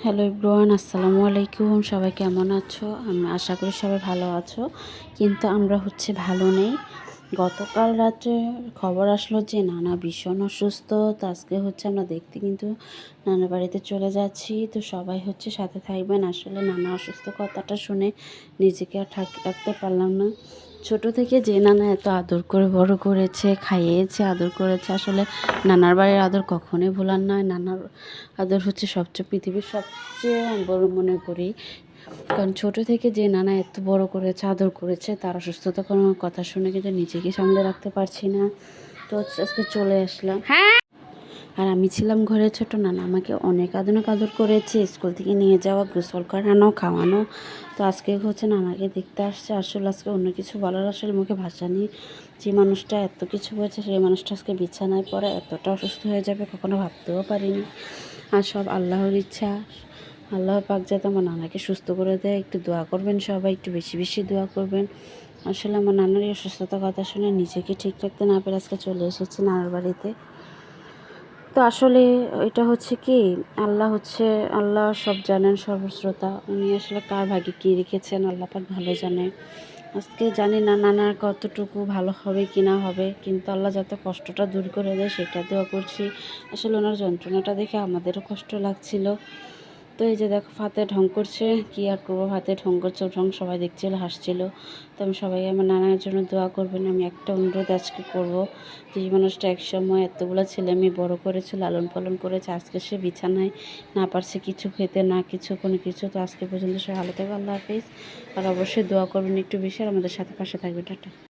Hello everyone, আসসালামু আলাইকুম। সবাই কেমন আছো? আমি আশা করি সবাই ভালো আছো, কিন্তু আমরা ভালো নেই। গতকাল রাত্রে খবর আসলো যে নানা ভীষণ অসুস্থ। তো আজকে আমরা দেখতে কিন্তু নানার বাড়িতে চলে যাচ্ছি। তো সবাই সাথে থাকবেন। আসলে নানা অসুস্থ কথাটা শুনে নিজেকে আর রাখতে পারলাম না। ছোট থেকে যে নানা এত আদর করে বড় করেছে, খাইয়েছে, আদর করেছে, আসলে নানার বাড়ির আদর কখনোই ভোলার নয়। নানার আদর সবচেয়ে পৃথিবীর সবচেয়ে বড় মনে করি। কারণ ছোট থেকে যে নানা এত বড় করেছে, আদর করেছে, তার অসুস্থতা কোনো কথা শুনে কিন্তু নিজেকে সামলে রাখতে পারছি না। তো আজকে চলে আসলাম। আর আমি ছিলাম ঘরে ছোট, নানা আমাকে অনেক আদর করেছে, স্কুল থেকে নিয়ে যাওয়া, গোসল করানো, খাওয়ানো। তো আজকে নানাকে দেখতে আসছে। আসলে আজকে অন্য কিছু বলার আসলে মুখে ভাষা নেই। যে মানুষটা এত কিছু করেছে, সেই মানুষটা আজকে বিছানায় পড়ে এতটা অসুস্থ হয়ে যাবে কখনো ভাবতেও পারিনি। আর সব আল্লাহর ইচ্ছা। আল্লাহ পাক যাতে আমার নানাকে সুস্থ করে দেয়। একটু দোয়া করবেন সবাই, একটু বেশি বেশি দোয়া করবেন। আসলে আমার নানার এই অসুস্থতার কথা শুনে নিজেকে ঠিক রাখতে না পেরে আজকে চলে এসেছি নানার বাড়িতে। তো আসলে এটা কি, আল্লাহ সব জানেন, সর্বশ্রোতা। উনি আসলে কার ভাগ্যে কী রেখেছেন আল্লাহ পাক ভালো জানে। আজকে জানি না নানার কতটুকু ভালো হবে কি না হবে, কিন্তু আল্লাহ যাতে কষ্টটা দূর করে দেয় সেটা দোয়া করছি। আসলে ওনার যন্ত্রণাটা দেখে আমাদেরও কষ্ট লাগছিল। তো এই যে দেখো ভাতে ঢং করছে, কি আর করবো, ভাতে ঢং করছে, ঢং সবাই দেখছিল, হাসছিল। তো আমি সবাই আমার নানার জন্য দোয়া করবেন। আমি একটা অনুরোধ আজকে করবো, যে মানুষটা একসময় এতগুলো ছেলে মেয়ে বড় করেছে, লালন পালন করেছে, আজকে সে বিছানায়, না পারছে কিছু খেতে, না কিছু কোনো কিছু। তো আজকে পর্যন্ত সে ভালো থাকে। আল্লাহ হাফিজ। আর অবশ্যই দোয়া করবেন একটু বেশি, আর আমাদের সাথে পাশে থাকবে। টাটা।